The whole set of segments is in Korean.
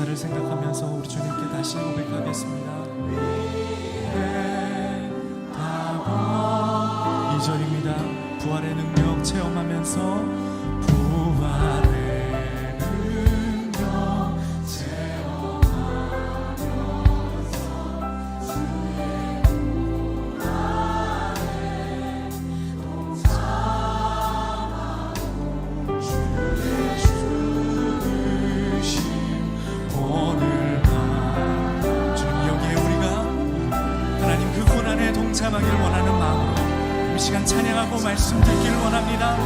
역사를 생각하면서 우리 주님께 다시 고백하겠습니다. 답은 2절입니다. 부활의 능력 체험하면서 부활의 능력 체험하면서 주의 부활에 동참하고 주의 죽으심 오늘만. 주님, 여기에 우리가 하나님 그 고난에 동참하길 원하는 마음으로 이 시간 찬양하고 말씀 듣기를 원합니다.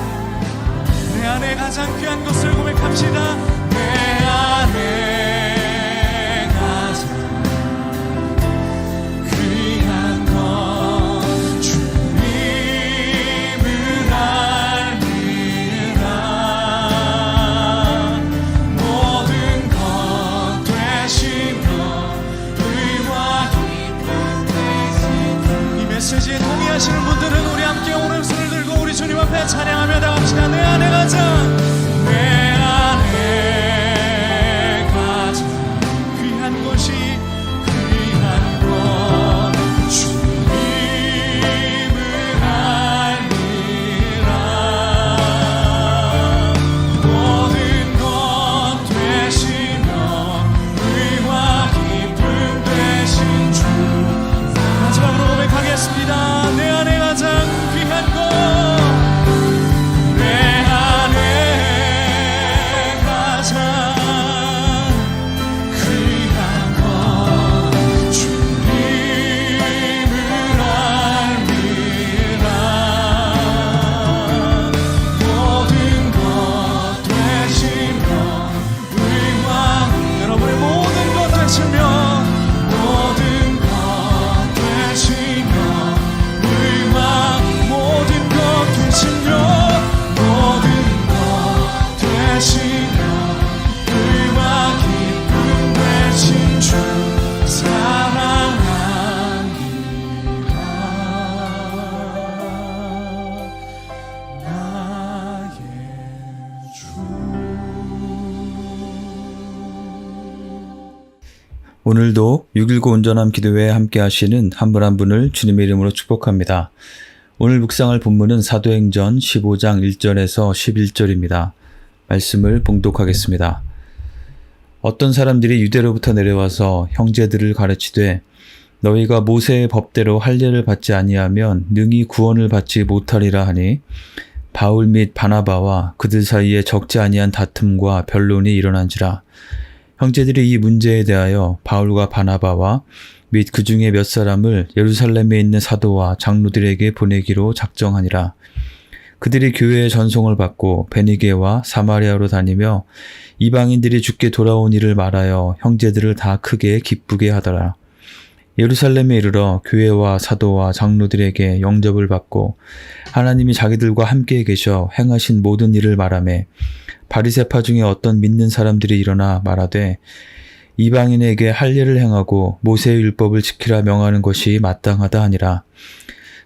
내 안에 가장 귀한 것을 고백합시다. 내 안에 가장 귀한 것 주님을 알미라. 모든 것 되시며 의와 기쁨 되신 이 메시지에 동의하시는 분들은 우리 함께 오른손을 들고 우리 주님 앞에 찬양하며 나갑시다. 내 안에 가장, 내 안에 가장 귀한 것이 귀한 것 주님을 알미라. 모든 것 되시며 의와 기쁨 되신 주. 마지막으로 고백하겠습니다. 내 안에 가장 귀한 것, 내 안에 가장 귀한 것 주님을 알미라. 모든 것 되시며 의와, 여러분의 모든 것 되시며 모든 것 되시며 의와 모든 것 되시며 모든 것 되시며 의와 기쁨 되신 주 사랑합니다. 나의 주. 오늘도 6.19 온전함 기도회에 함께 하시는 한 분 한 분을 주님의 이름으로 축복합니다. 오늘 묵상할 본문은 사도행전 15장 1절에서 11절입니다. 말씀을 봉독하겠습니다. 어떤 사람들이 유대로부터 내려와서 형제들을 가르치되 너희가 모세의 법대로 할례를 받지 아니하면 능히 구원을 받지 못하리라 하니 바울 및 바나바와 그들 사이에 적지 아니한 다툼과 변론이 일어난지라. 형제들이 이 문제에 대하여 바울과 바나바와 및 그 중에 몇 사람을 예루살렘에 있는 사도와 장로들에게 보내기로 작정하니라. 그들이 교회의 전송을 받고 베니게와 사마리아로 다니며 이방인들이 주께 돌아온 일을 말하여 형제들을 다 크게 기쁘게 하더라. 예루살렘에 이르러 교회와 사도와 장로들에게 영접을 받고 하나님이 자기들과 함께 계셔 행하신 모든 일을 말하매 바리새파 중에 어떤 믿는 사람들이 일어나 말하되 이방인에게 할례를 행하고 모세의 율법을 지키라 명하는 것이 마땅하다 하니라.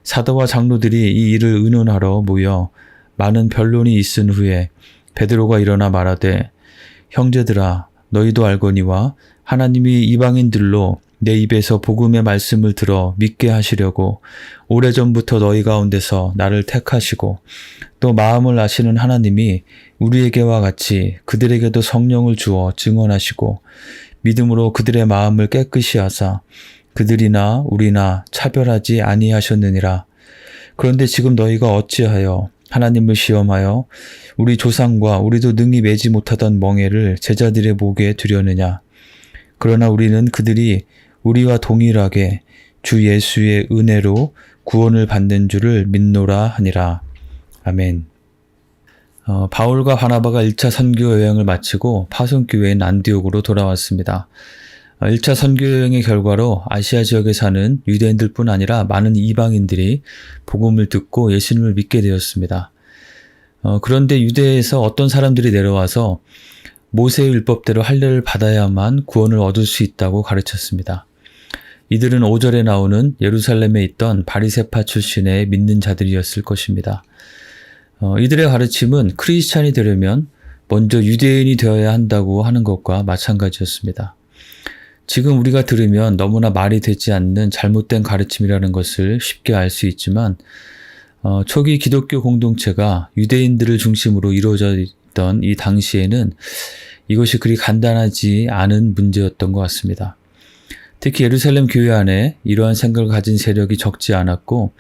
사도와 장로들이 이 일을 의논하러 모여 많은 변론이 있은 후에 베드로가 일어나 말하되 형제들아 너희도 알거니와 하나님이 이방인들로 내 입에서 복음의 말씀을 들어 믿게 하시려고 오래전부터 너희 가운데서 나를 택하시고 또 마음을 아시는 하나님이 우리에게와 같이 그들에게도 성령을 주어 증언하시고 믿음으로 그들의 마음을 깨끗이 하사 그들이나 우리나 차별하지 아니하셨느니라. 그런데 지금 너희가 어찌하여 하나님을 시험하여 우리 조상과 우리도 능히 매지 못하던 멍에를 제자들의 목에 두려느냐. 그러나 우리는 그들이 우리와 동일하게 주 예수의 은혜로 구원을 받는 줄을 믿노라 하니라. 아멘. 바울과 바나바가 1차 선교 여행을 마치고 파송교회인 안디옥으로 돌아왔습니다. 1차 선교 여행의 결과로 아시아 지역에 사는 유대인들뿐 아니라 많은 이방인들이 복음을 듣고 예수님을 믿게 되었습니다. 그런데 유대에서 어떤 사람들이 내려와서 모세의 율법대로 할례를 받아야만 구원을 얻을 수 있다고 가르쳤습니다. 이들은 5절에 나오는 예루살렘에 있던 바리새파 출신의 믿는 자들이었을 것입니다. 이들의 가르침은 크리스찬이 되려면 먼저 유대인이 되어야 한다고 하는 것과 마찬가지였습니다. 지금 우리가 들으면 너무나 말이 되지 않는 잘못된 가르침이라는 것을 쉽게 알 수 있지만 초기 기독교 공동체가 유대인들을 중심으로 이루어져 있던 이 당시에는 이것이 그리 간단하지 않은 문제였던 것 같습니다. 특히 예루살렘 교회 안에 이러한 생각을 가진 세력이 적지 않았고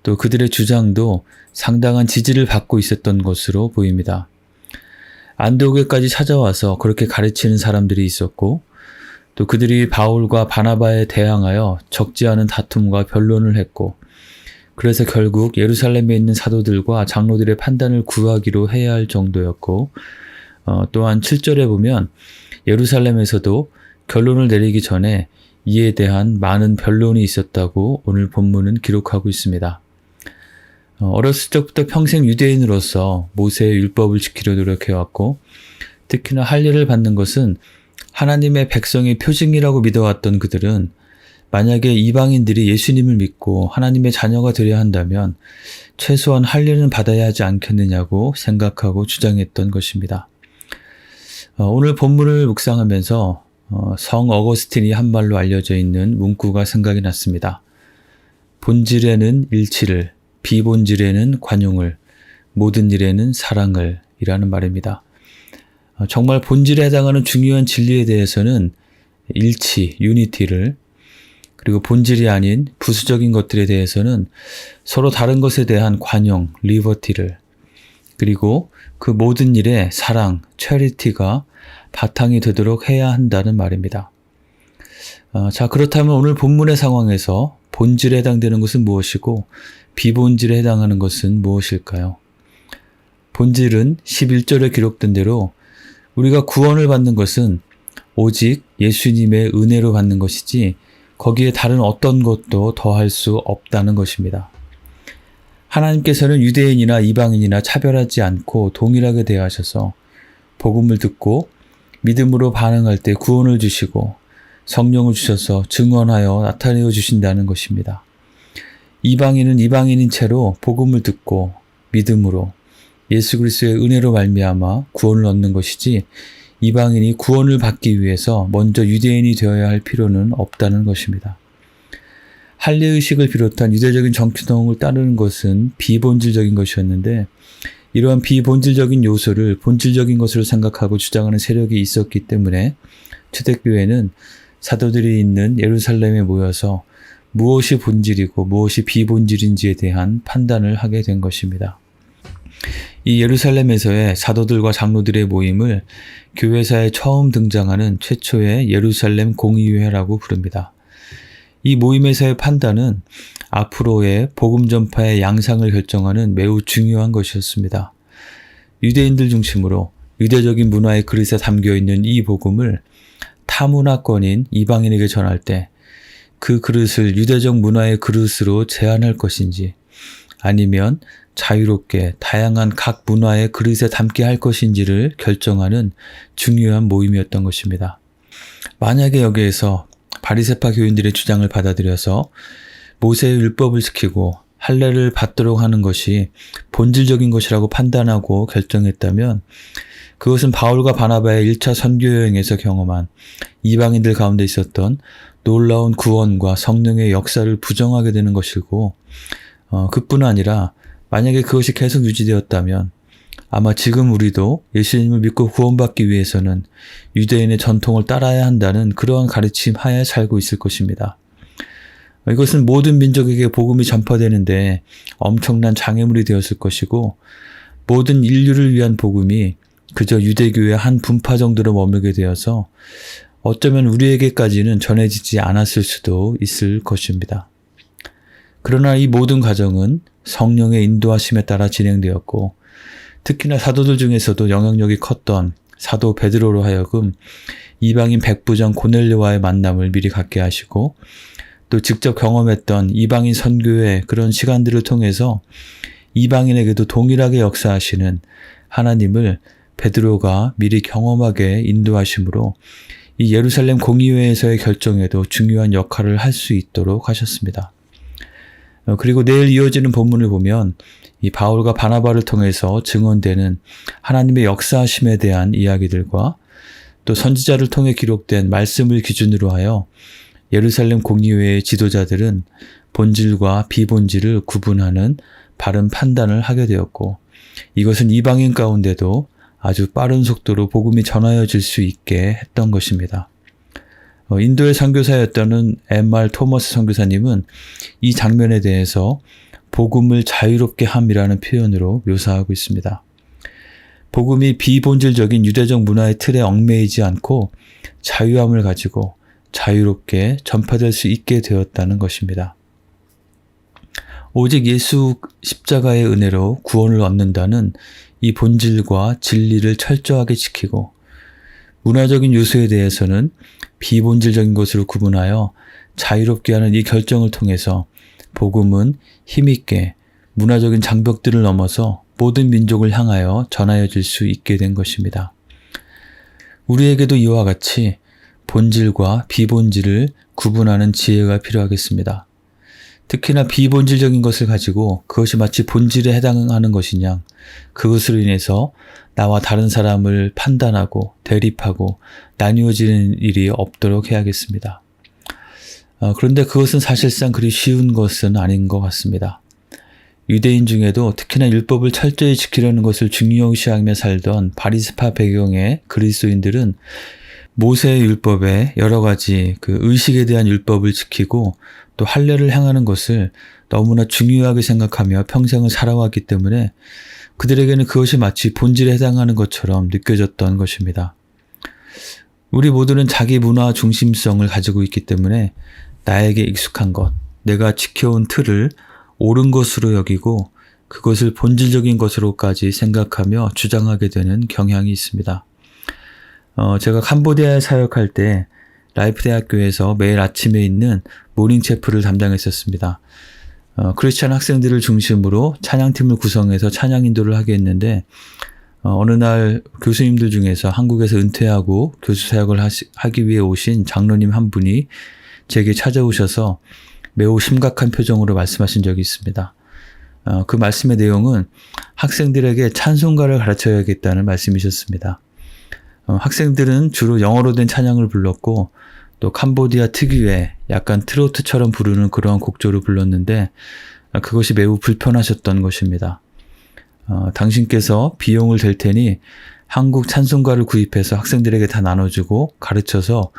또 그들의 주장도 상당한 지지를 받고 있었던 것으로 보입니다. 안디오게까지 찾아와서 그렇게 가르치는 사람들이 있었고 또 그들이 바울과 바나바에 대항하여 적지 않은 다툼과 변론을 했고 그래서 결국 예루살렘에 있는 사도들과 장로들의 판단을 구하기로 해야 할 정도였고 또한 7절에 보면 예루살렘에서도 결론을 내리기 전에 이에 대한 많은 변론이 있었다고 오늘 본문은 기록하고 있습니다. 어렸을 적부터 평생 유대인으로서 모세의 율법을 지키려 노력해왔고 특히나 할례를 받는 것은 하나님의 백성의 표징이라고 믿어왔던 그들은 만약에 이방인들이 예수님을 믿고 하나님의 자녀가 되려 한다면 최소한 할례는 받아야 하지 않겠느냐고 생각하고 주장했던 것입니다. 오늘 본문을 묵상하면서 성 어거스틴이 한 말로 알려져 있는 문구가 생각이 났습니다. 본질에는 일치를, 비본질에는 관용을, 모든 일에는 사랑을 이라는 말입니다. 정말 본질에 해당하는 중요한 진리에 대해서는 일치, 유니티를, 그리고 본질이 아닌 부수적인 것들에 대해서는 서로 다른 것에 대한 관용, 리버티를, 그리고 그 모든 일에 사랑, 체리티가 바탕이 되도록 해야 한다는 말입니다. 자, 그렇다면 오늘 본문의 상황에서 본질에 해당되는 것은 무엇이고 비본질에 해당하는 것은 무엇일까요? 본질은 11절에 기록된 대로 우리가 구원을 받는 것은 오직 예수님의 은혜로 받는 것이지 거기에 다른 어떤 것도 더할 수 없다는 것입니다. 하나님께서는 유대인이나 이방인이나 차별하지 않고 동일하게 대하셔서 복음을 듣고 믿음으로 반응할 때 구원을 주시고 성령을 주셔서 증언하여 나타내어 주신다는 것입니다. 이방인은 이방인인 채로 복음을 듣고 믿음으로 예수 그리스도의 은혜로 말미암아 구원을 얻는 것이지 이방인이 구원을 받기 위해서 먼저 유대인이 되어야 할 필요는 없다는 것입니다. 할례의식을 비롯한 유대적인 정치동을 따르는 것은 비본질적인 것이었는데 이러한 비본질적인 요소를 본질적인 것으로 생각하고 주장하는 세력이 있었기 때문에 초대교회는 사도들이 있는 예루살렘에 모여서 무엇이 본질이고 무엇이 비본질인지에 대한 판단을 하게 된 것입니다. 이 예루살렘에서의 사도들과 장로들의 모임을 교회사에 처음 등장하는 최초의 예루살렘 공의회라고 부릅니다. 이 모임에서의 판단은 앞으로의 복음 전파의 양상을 결정하는 매우 중요한 것이었습니다. 유대인들 중심으로 유대적인 문화의 그릇에 담겨있는 이 복음을 타문화권인 이방인에게 전할 때 그 그릇을 유대적 문화의 그릇으로 제한할 것인지 아니면 자유롭게 다양한 각 문화의 그릇에 담게 할 것인지를 결정하는 중요한 모임이었던 것입니다. 만약에 여기에서 바리새파 교인들의 주장을 받아들여서 모세의 율법을 지키고 할례를 받도록 하는 것이 본질적인 것이라고 판단하고 결정했다면 그것은 바울과 바나바의 1차 선교 여행에서 경험한 이방인들 가운데 있었던 놀라운 구원과 성령의 역사를 부정하게 되는 것이고 그뿐 아니라 만약에 그것이 계속 유지되었다면 아마 지금 우리도 예수님을 믿고 구원받기 위해서는 유대인의 전통을 따라야 한다는 그러한 가르침 하에 살고 있을 것입니다. 이것은 모든 민족에게 복음이 전파되는데 엄청난 장애물이 되었을 것이고 모든 인류를 위한 복음이 그저 유대교의 한 분파 정도로 머물게 되어서 어쩌면 우리에게까지는 전해지지 않았을 수도 있을 것입니다. 그러나 이 모든 과정은 성령의 인도하심에 따라 진행되었고 특히나 사도들 중에서도 영향력이 컸던 사도 베드로로 하여금 이방인 백부장 고넬료와의 만남을 미리 갖게 하시고 또 직접 경험했던 이방인 선교의 그런 시간들을 통해서 이방인에게도 동일하게 역사하시는 하나님을 베드로가 미리 경험하게 인도하심으로 이 예루살렘 공의회에서의 결정에도 중요한 역할을 할 수 있도록 하셨습니다. 그리고 내일 이어지는 본문을 보면 이 바울과 바나바를 통해서 증언되는 하나님의 역사하심에 대한 이야기들과 또 선지자를 통해 기록된 말씀을 기준으로 하여 예루살렘 공의회의 지도자들은 본질과 비본질을 구분하는 바른 판단을 하게 되었고, 이것은 이방인 가운데도 아주 빠른 속도로 복음이 전하여질 수 있게 했던 것입니다. 인도의 선교사였던 M.R. 토머스 선교사님은 이 장면에 대해서 복음을 자유롭게 함이라는 표현으로 묘사하고 있습니다. 복음이 비본질적인 유대적 문화의 틀에 얽매이지 않고 자유함을 가지고 자유롭게 전파될 수 있게 되었다는 것입니다. 오직 예수 십자가의 은혜로 구원을 얻는다는 이 본질과 진리를 철저하게 지키고, 문화적인 요소에 대해서는 비본질적인 것으로 구분하여 자유롭게 하는 이 결정을 통해서 복음은 힘있게 문화적인 장벽들을 넘어서 모든 민족을 향하여 전하여질 수 있게 된 것입니다. 우리에게도 이와 같이 본질과 비본질을 구분하는 지혜가 필요하겠습니다. 특히나 비본질적인 것을 가지고 그것이 마치 본질에 해당하는 것이냐, 그것으로 인해서 나와 다른 사람을 판단하고 대립하고 나뉘어지는 일이 없도록 해야겠습니다. 그런데 그것은 사실상 그리 쉬운 것은 아닌 것 같습니다. 유대인 중에도 특히나 율법을 철저히 지키려는 것을 중요시하며 살던 바리새파 배경의 그리스도인들은 모세의 율법에 여러 가지 그 의식에 대한 율법을 지키고 또 할례를 행하는 것을 너무나 중요하게 생각하며 평생을 살아왔기 때문에 그들에게는 그것이 마치 본질에 해당하는 것처럼 느껴졌던 것입니다. 우리 모두는 자기 문화 중심성을 가지고 있기 때문에 나에게 익숙한 것, 내가 지켜온 틀을 옳은 것으로 여기고 그것을 본질적인 것으로까지 생각하며 주장하게 되는 경향이 있습니다. 제가 캄보디아에 사역할 때 라이프 대학교에서 매일 아침에 있는 모닝 체프를 담당했었습니다. 크리스찬 학생들을 중심으로 찬양팀을 구성해서 찬양 인도를 하게 했는데, 어느 날 교수님들 중에서 한국에서 은퇴하고 교수 사역을 하기 위해 오신 장로님 한 분이 제게 찾아오셔서 매우 심각한 표정으로 말씀하신 적이 있습니다. 그 말씀의 내용은 학생들에게 찬송가를 가르쳐야겠다는 말씀이셨습니다. 학생들은 주로 영어로 된 찬양을 불렀고 또 캄보디아 특유의 약간 트로트처럼 부르는 그런 곡조를 불렀는데 그것이 매우 불편하셨던 것입니다. 당신께서 비용을 댈 테니 한국 찬송가를 구입해서 학생들에게 다 나눠주고 가르쳐서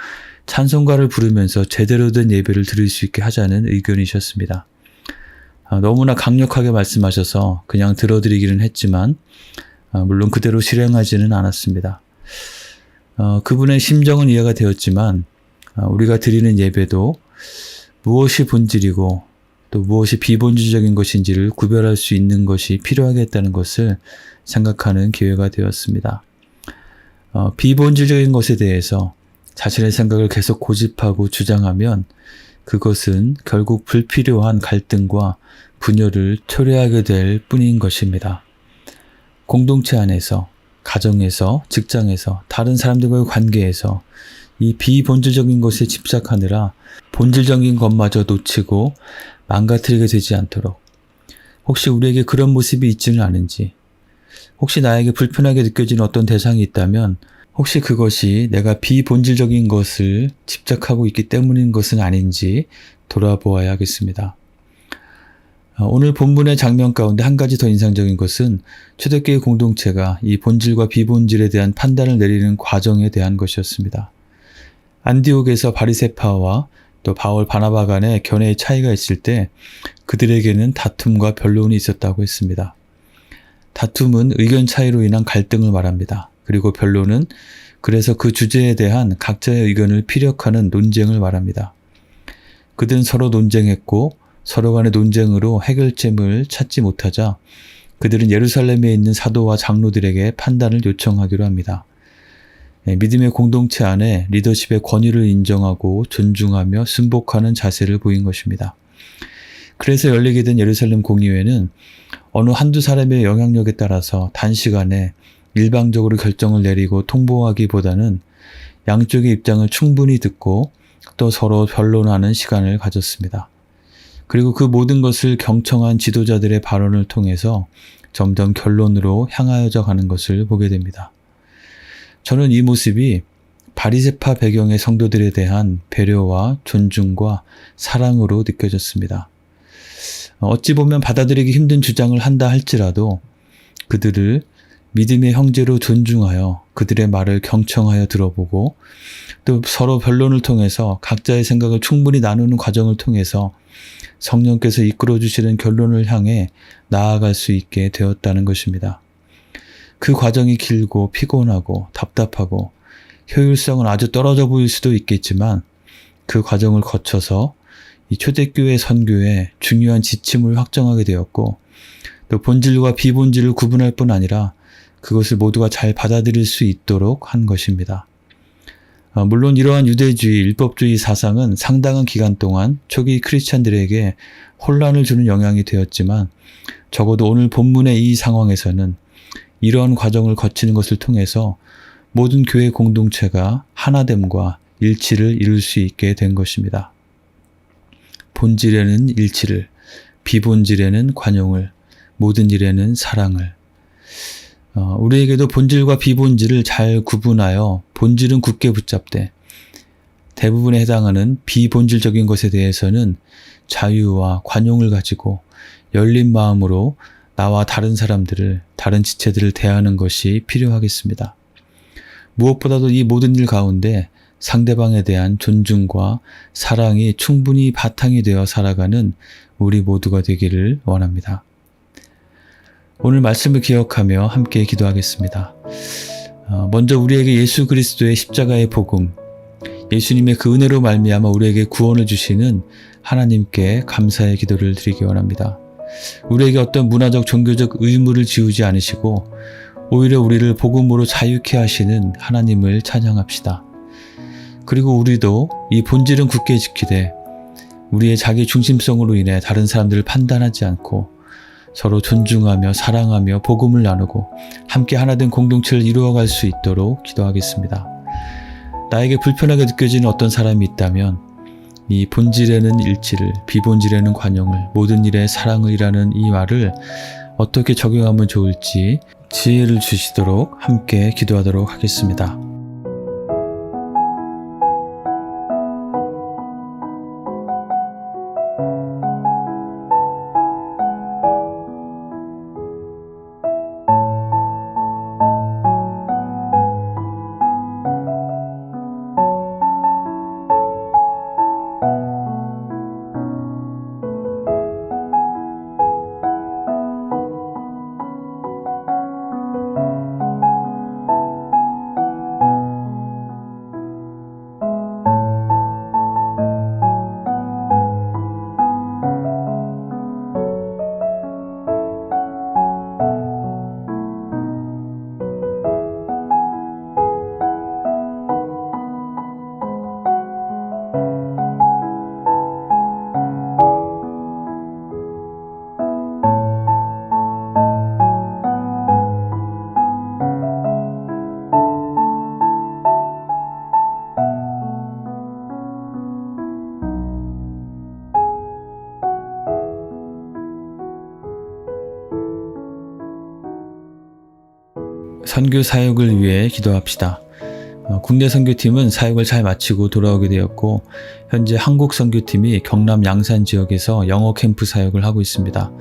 찬송가를 부르면서 제대로 된 예배를 드릴 수 있게 하자는 의견이셨습니다. 너무나 강력하게 말씀하셔서 그냥 들어드리기는 했지만 물론 그대로 실행하지는 않았습니다. 그분의 심정은 이해가 되었지만 우리가 드리는 예배도 무엇이 본질이고 또 무엇이 비본질적인 것인지를 구별할 수 있는 것이 필요하겠다는 것을 생각하는 기회가 되었습니다. 비본질적인 것에 대해서 자신의 생각을 계속 고집하고 주장하면 그것은 결국 불필요한 갈등과 분열을 초래하게 될 뿐인 것입니다. 공동체 안에서, 가정에서, 직장에서, 다른 사람들과의 관계에서 이 비본질적인 것에 집착하느라 본질적인 것마저 놓치고 망가뜨리게 되지 않도록, 혹시 우리에게 그런 모습이 있지는 않은지, 혹시 나에게 불편하게 느껴지는 어떤 대상이 있다면 혹시 그것이 내가 비본질적인 것을 집착하고 있기 때문인 것은 아닌지 돌아보아야 하겠습니다. 오늘 본문의 장면 가운데 한 가지 더 인상적인 것은 초대교회 공동체가 이 본질과 비본질에 대한 판단을 내리는 과정에 대한 것이었습니다. 안디옥에서 바리새파와 또 바울 바나바 간의 견해의 차이가 있을 때 그들에게는 다툼과 변론이 있었다고 했습니다. 다툼은 의견 차이로 인한 갈등을 말합니다. 그리고 변론은 그래서 그 주제에 대한 각자의 의견을 피력하는 논쟁을 말합니다. 그들은 서로 논쟁했고 서로 간의 논쟁으로 해결점을 찾지 못하자 그들은 예루살렘에 있는 사도와 장로들에게 판단을 요청하기로 합니다. 믿음의 공동체 안에 리더십의 권위를 인정하고 존중하며 순복하는 자세를 보인 것입니다. 그래서 열리게 된 예루살렘 공의회는 어느 한두 사람의 영향력에 따라서 단시간에 일방적으로 결정을 내리고 통보하기보다는 양쪽의 입장을 충분히 듣고 또 서로 변론하는 시간을 가졌습니다. 그리고 그 모든 것을 경청한 지도자들의 발언을 통해서 점점 결론으로 향하여져 가는 것을 보게 됩니다. 저는 이 모습이 바리새파 배경의 성도들에 대한 배려와 존중과 사랑으로 느껴졌습니다. 어찌 보면 받아들이기 힘든 주장을 한다 할지라도 그들을 믿음의 형제로 존중하여 그들의 말을 경청하여 들어보고 또 서로 변론을 통해서 각자의 생각을 충분히 나누는 과정을 통해서 성령께서 이끌어 주시는 결론을 향해 나아갈 수 있게 되었다는 것입니다. 그 과정이 길고 피곤하고 답답하고 효율성은 아주 떨어져 보일 수도 있겠지만 그 과정을 거쳐서 이 초대교회 선교에 중요한 지침을 확정하게 되었고 또 본질과 비본질을 구분할 뿐 아니라 그것을 모두가 잘 받아들일 수 있도록 한 것입니다. 물론 이러한 유대주의, 율법주의 사상은 상당한 기간 동안 초기 크리스찬들에게 혼란을 주는 영향이 되었지만 적어도 오늘 본문의 이 상황에서는 이러한 과정을 거치는 것을 통해서 모든 교회 공동체가 하나됨과 일치를 이룰 수 있게 된 것입니다. 본질에는 일치를, 비본질에는 관용을, 모든 일에는 사랑을. 우리에게도 본질과 비본질을 잘 구분하여 본질은 굳게 붙잡되 대부분에 해당하는 비본질적인 것에 대해서는 자유와 관용을 가지고 열린 마음으로 나와 다른 사람들을, 다른 지체들을 대하는 것이 필요하겠습니다. 무엇보다도 이 모든 일 가운데 상대방에 대한 존중과 사랑이 충분히 바탕이 되어 살아가는 우리 모두가 되기를 원합니다. 오늘 말씀을 기억하며 함께 기도하겠습니다. 먼저 우리에게 예수 그리스도의 십자가의 복음, 예수님의 그 은혜로 말미암아 우리에게 구원을 주시는 하나님께 감사의 기도를 드리기 원합니다. 우리에게 어떤 문화적 종교적 의무를 지우지 않으시고 오히려 우리를 복음으로 자유케 하시는 하나님을 찬양합시다. 그리고 우리도 이 본질은 굳게 지키되 우리의 자기 중심성으로 인해 다른 사람들을 판단하지 않고 서로 존중하며 사랑하며 복음을 나누고 함께 하나된 공동체를 이루어갈 수 있도록 기도하겠습니다. 나에게 불편하게 느껴지는 어떤 사람이 있다면 이 본질에는 일치를, 비본질에는 관용을, 모든 일에 사랑을이라는 이 말을 어떻게 적용하면 좋을지 지혜를 주시도록 함께 기도하도록 하겠습니다. 선교 사역을 위해 기도합시다. 국내 선교팀은 사역을 잘 마치고 돌아오게 되었고 현재 한국 선교팀이 경남 양산 지역에서 영어 캠프 사역을 하고 있습니다.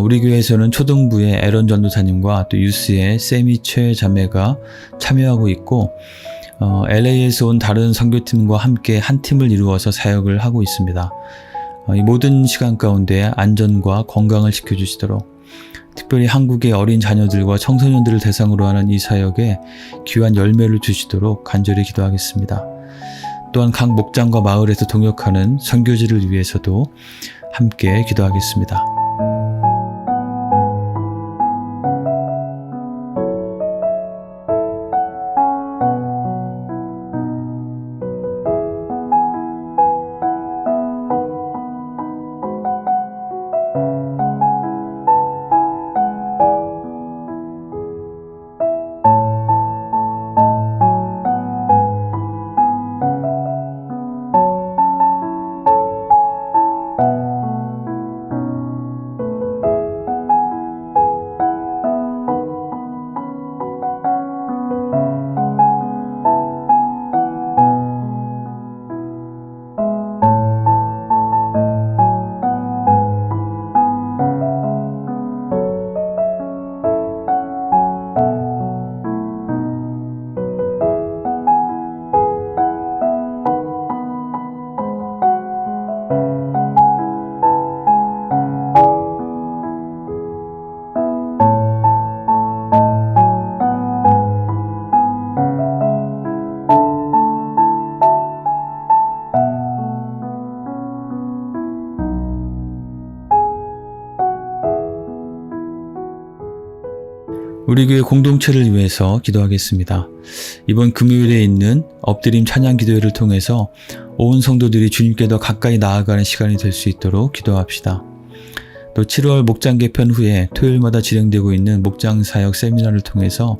우리 교회에서는 초등부의 에런 전도사님과 또 유스의 세미 최 자매가 참여하고 있고 LA에서 온 다른 선교팀과 함께 한 팀을 이루어서 사역을 하고 있습니다. 이 모든 시간 가운데 안전과 건강을 지켜주시도록 특별히 한국의 어린 자녀들과 청소년들을 대상으로 하는 이 사역에 귀한 열매를 주시도록 간절히 기도하겠습니다. 또한 각 목장과 마을에서 동역하는 선교지를 위해서도 함께 기도하겠습니다. 우리 교회 공동체를 위해서 기도하겠습니다. 이번 금요일에 있는 엎드림 찬양 기도회를 통해서 온 성도들이 주님께 더 가까이 나아가는 시간이 될 수 있도록 기도합시다. 또 7월 목장 개편 후에 토요일마다 진행되고 있는 목장사역 세미나를 통해서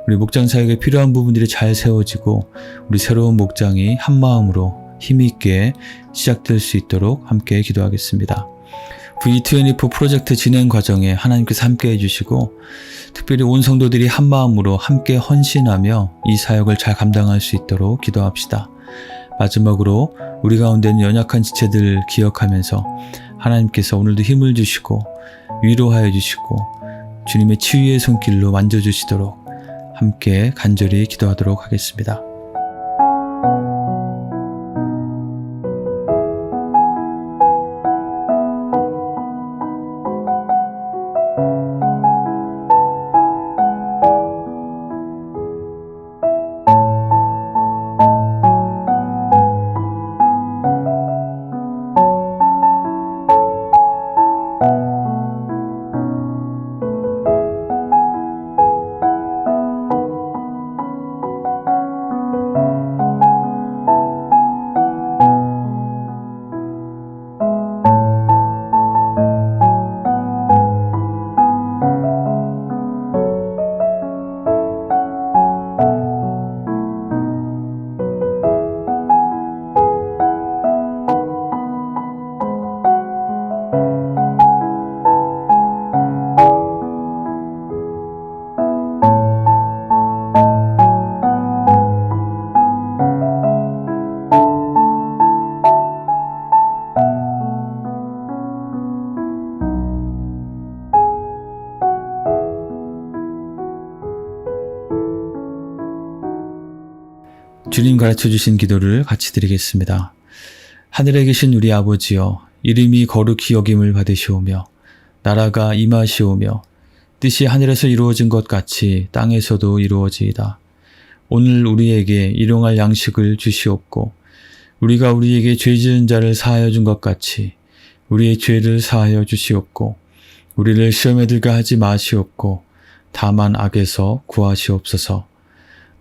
우리 목장사역에 필요한 부분들이 잘 세워지고 우리 새로운 목장이 한마음으로 힘있게 시작될 수 있도록 함께 기도하겠습니다. V24 프로젝트 진행 과정에 하나님께서 함께 해주시고 특별히 온 성도들이 한마음으로 함께 헌신하며 이 사역을 잘 감당할 수 있도록 기도합시다. 마지막으로 우리 가운데 있는 연약한 지체들 기억하면서 하나님께서 오늘도 힘을 주시고 위로하여 주시고 주님의 치유의 손길로 만져주시도록 함께 간절히 기도하도록 하겠습니다. 주님 가르쳐주신 기도를 같이 드리겠습니다. 하늘에 계신 우리 아버지여, 이름이 거룩히 여김을 받으시오며 나라가 임하시오며 뜻이 하늘에서 이루어진 것 같이 땅에서도 이루어지이다. 오늘 우리에게 일용할 양식을 주시옵고 우리가 우리에게 죄 지은 자를 사하여 준 것 같이 우리의 죄를 사하여 주시옵고 우리를 시험에 들게 하지 마시옵고 다만 악에서 구하시옵소서.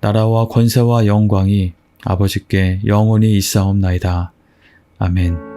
나라와 권세와 영광이 아버지께 영원히 있사옵나이다. 아멘.